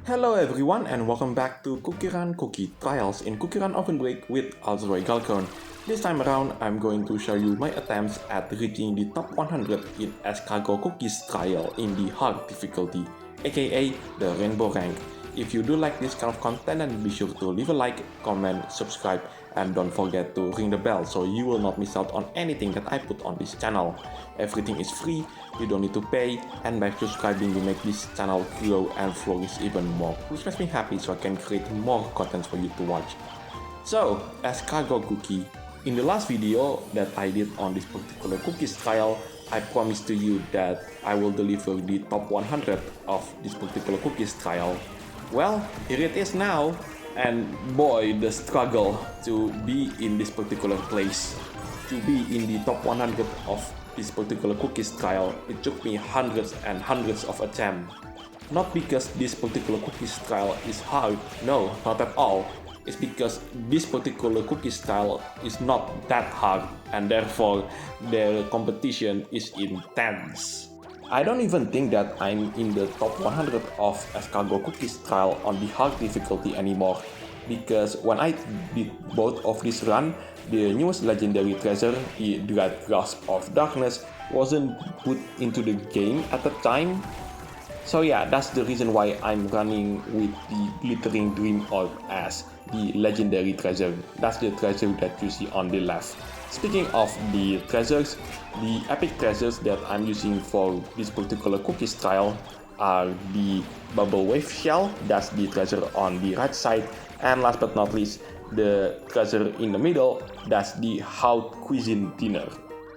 Hello everyone and welcome back to CookieRun Cookie Trials in CookieRunOvenBreak with Alzroy Galcon. This time around, I'm going to show you my attempts at reaching the top 100 in Escargotcookie Trial in the hard difficulty, aka the Rainbowrank. If you do like this kind of content, then be sure to leave a like, comment, subscribe, and don't forget to ring the bell so you will not miss out on anything that I put on this channel. Everything is free, you don't need to pay, and by subscribing you make this channel grow and flourish even more, which makes me happy so I can create more content for you to watch. So, Escargotcookie. In the last video that I did on this particular cookies trial, I promised to you that I will deliver the top 100 of this particular cookies trial. Well, here it is now, and boy, the struggle to be in this particular place, to be in the top 100 of this particular cookies trial. It took me hundreds and hundreds of attempts. Not because this particular cookies trial is hard, no, not at all. It's because this particular cookies trial is not that hard, and therefore the competition is intense. I don't even think that I'm in the top 100 of Escargotcookie trial on the hard difficulty anymore, because when I did both of this run, the newest legendary treasure, the Dread Grasp of Darkness, wasn't put into the game at the time. So yeah, that's the reason why I'm running with the Glittering Dream Orb as the legendary treasure. That's the treasure that you see on the left. Speaking of the treasures, the epic treasures that I'm using for this particular cookies trial are the Bubble Wave Shell, that's the treasure on the right side, and last but not least, the treasure in the middle, that's the Haute Cuisine Dinner.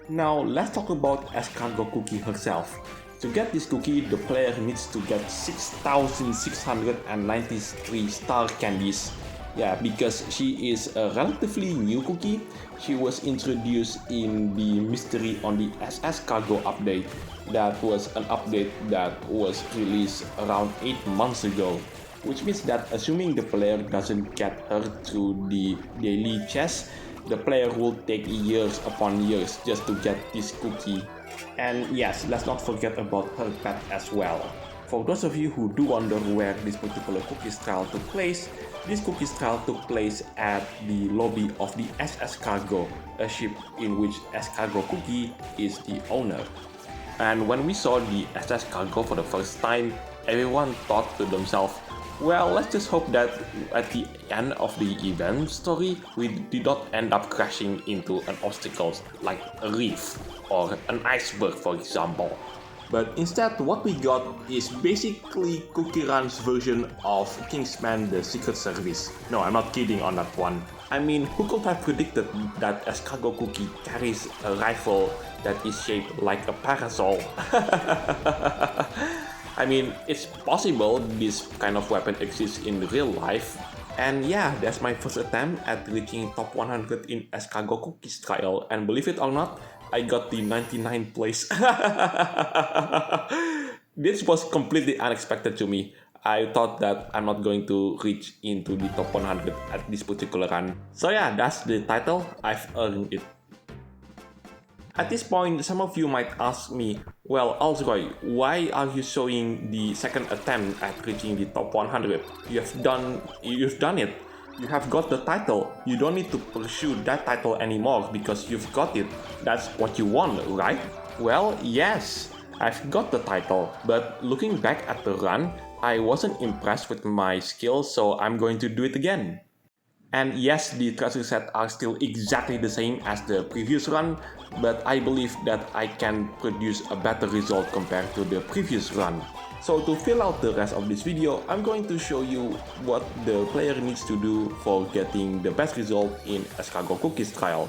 Now let's talk about Escargotcookie herself. To get this cookie, the player needs to get 6,693 star candies. Yeah, because she is a relatively new cookie. She was introduced in the Mystery on the Escargot update. That was an update that was released around 8 months ago. Which means that assuming the player doesn't get her through the daily chest, the player will take years upon years just to get this cookie. And yes, let's not forget about her pet as well. For those of you who do wonder where this particular cookies trial took place, this cookies trial took place at the lobby of the Escargot, a ship in which Escargotcookie is the owner. And when we saw the Escargot for the first time, everyone thought to themselves, well, let's just hope that at the end of the event story, we did not end up crashing into an obstacle like a reef or an iceberg, for example. But instead, what we got is basically CookieRun's version of Kingsman the Secret Service. No, I'm not kidding on that one. I mean, who could have predicted that Escargotcookie carries a rifle that is shaped like a parasol? I mean, it's possible this kind of weapon exists in real life. And yeah, that's my first attempt at reaching top 100 in Escargotcookie trial, and believe it or not, I got the 99th place. This was completely unexpected to me. I thought that I'm not going to reach into the top 100 at this particular run. So yeah, that's the title, I've earned it. At this point, some of you might ask me, well, Alzroy, why are you showing the second attempt at reaching the top 100? You've done it. You have got the title. You don't need to pursue that title anymore because you've got it. That's what you want, right? Well, yes, I've got the title, but looking back at the run, I wasn't impressed with my skills, so I'm going to do it again. And yes, the treasure set are still exactly the same as the previous run, but I believe that I can produce a better result compared to the previous run. So to fill out the rest of this video, I'm going to show you what the player needs to do for getting the best result in Escargotcookie trial.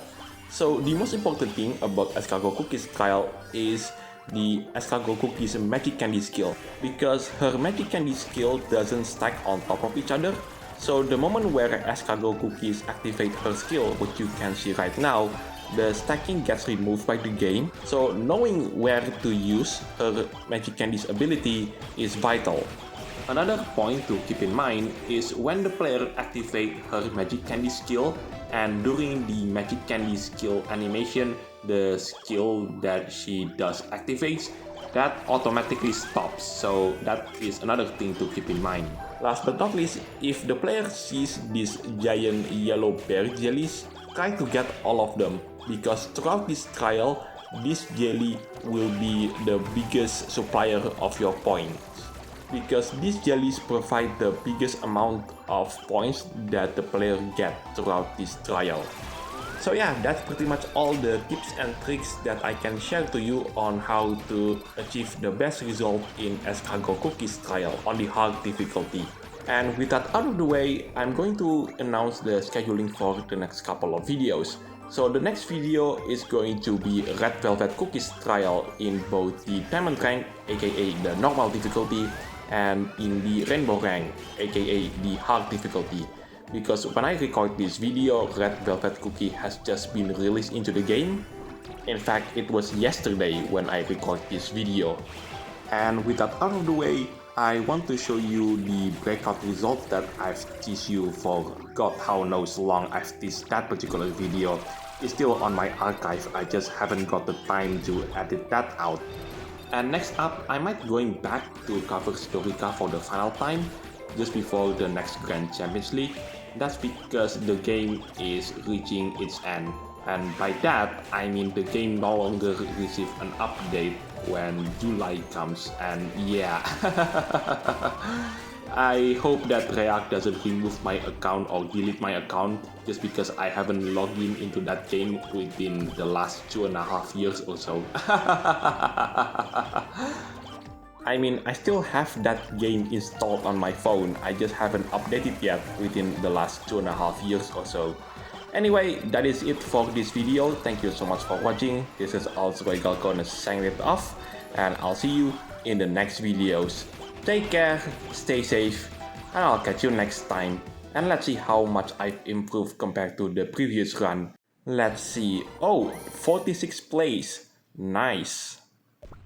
So the most important thing about Escargotcookie trial is the Escargotcookie's magic candy skill, because her magic candy skill doesn't stack on top of each other. So the moment where Escargotcookies activate her skill, which you can see right now, the stacking gets removed by the game, so knowing where to use her magic candy's ability is vital. Another point to keep in mind is when the player activates her magic candy skill, and during the magic candy skill animation, the skill that she does activates, that automatically stops, so that is another thing to keep in mind. Last but not least, if the player sees these giant yellow bear jellies, try to get all of them, because throughout this trial, this jelly will be the biggest supplier of your points. Because these jellies provide the biggest amount of points that the player gets throughout this trial. So yeah, that's pretty much all the tips and tricks that I can share to you on how to achieve the best result in Escargot Cookies trial on the hard difficulty. And with that out of the way, I'm going to announce the scheduling for the next couple of videos. So the next video is going to be Red Velvet Cookies trial in both the Diamond rank, aka the normal difficulty, and in the Rainbowrank, aka the hard difficulty. Because when I record this video, Red Velvet Cookie has just been released into the game. In fact, it was yesterday when I recorded this video. And with that out of the way, I want to show you the breakout result that I've teased you for God how knows long I've teased that particular video. It's still on my archive, I just haven't got the time to edit that out. And next up, I might going back to cover Storica for the final time, just before the next Grand Champions League. That's because the game is reaching its end. And by that, I mean the game no longer receives an update when July comes, and yeah. I hope that React doesn't remove my account or delete my account just because I haven't logged into that game within the last 2.5 years or so. I mean, I still have that game installed on my phone, I just haven't updated yet within the last 2.5 years or so. Anyway, that is it for this video. Thank you so much for watching. This is also Galcon signing it off, and I'll see you in the next videos. Take care, stay safe, and I'll catch you next time. And let's see how much I've improved compared to the previous run. Let's see. Oh, 46th place. Nice.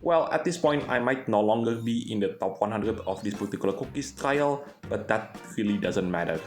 Well, at this point, I might no longer be in the top 100 of this particular cookies trial, but that really doesn't matter.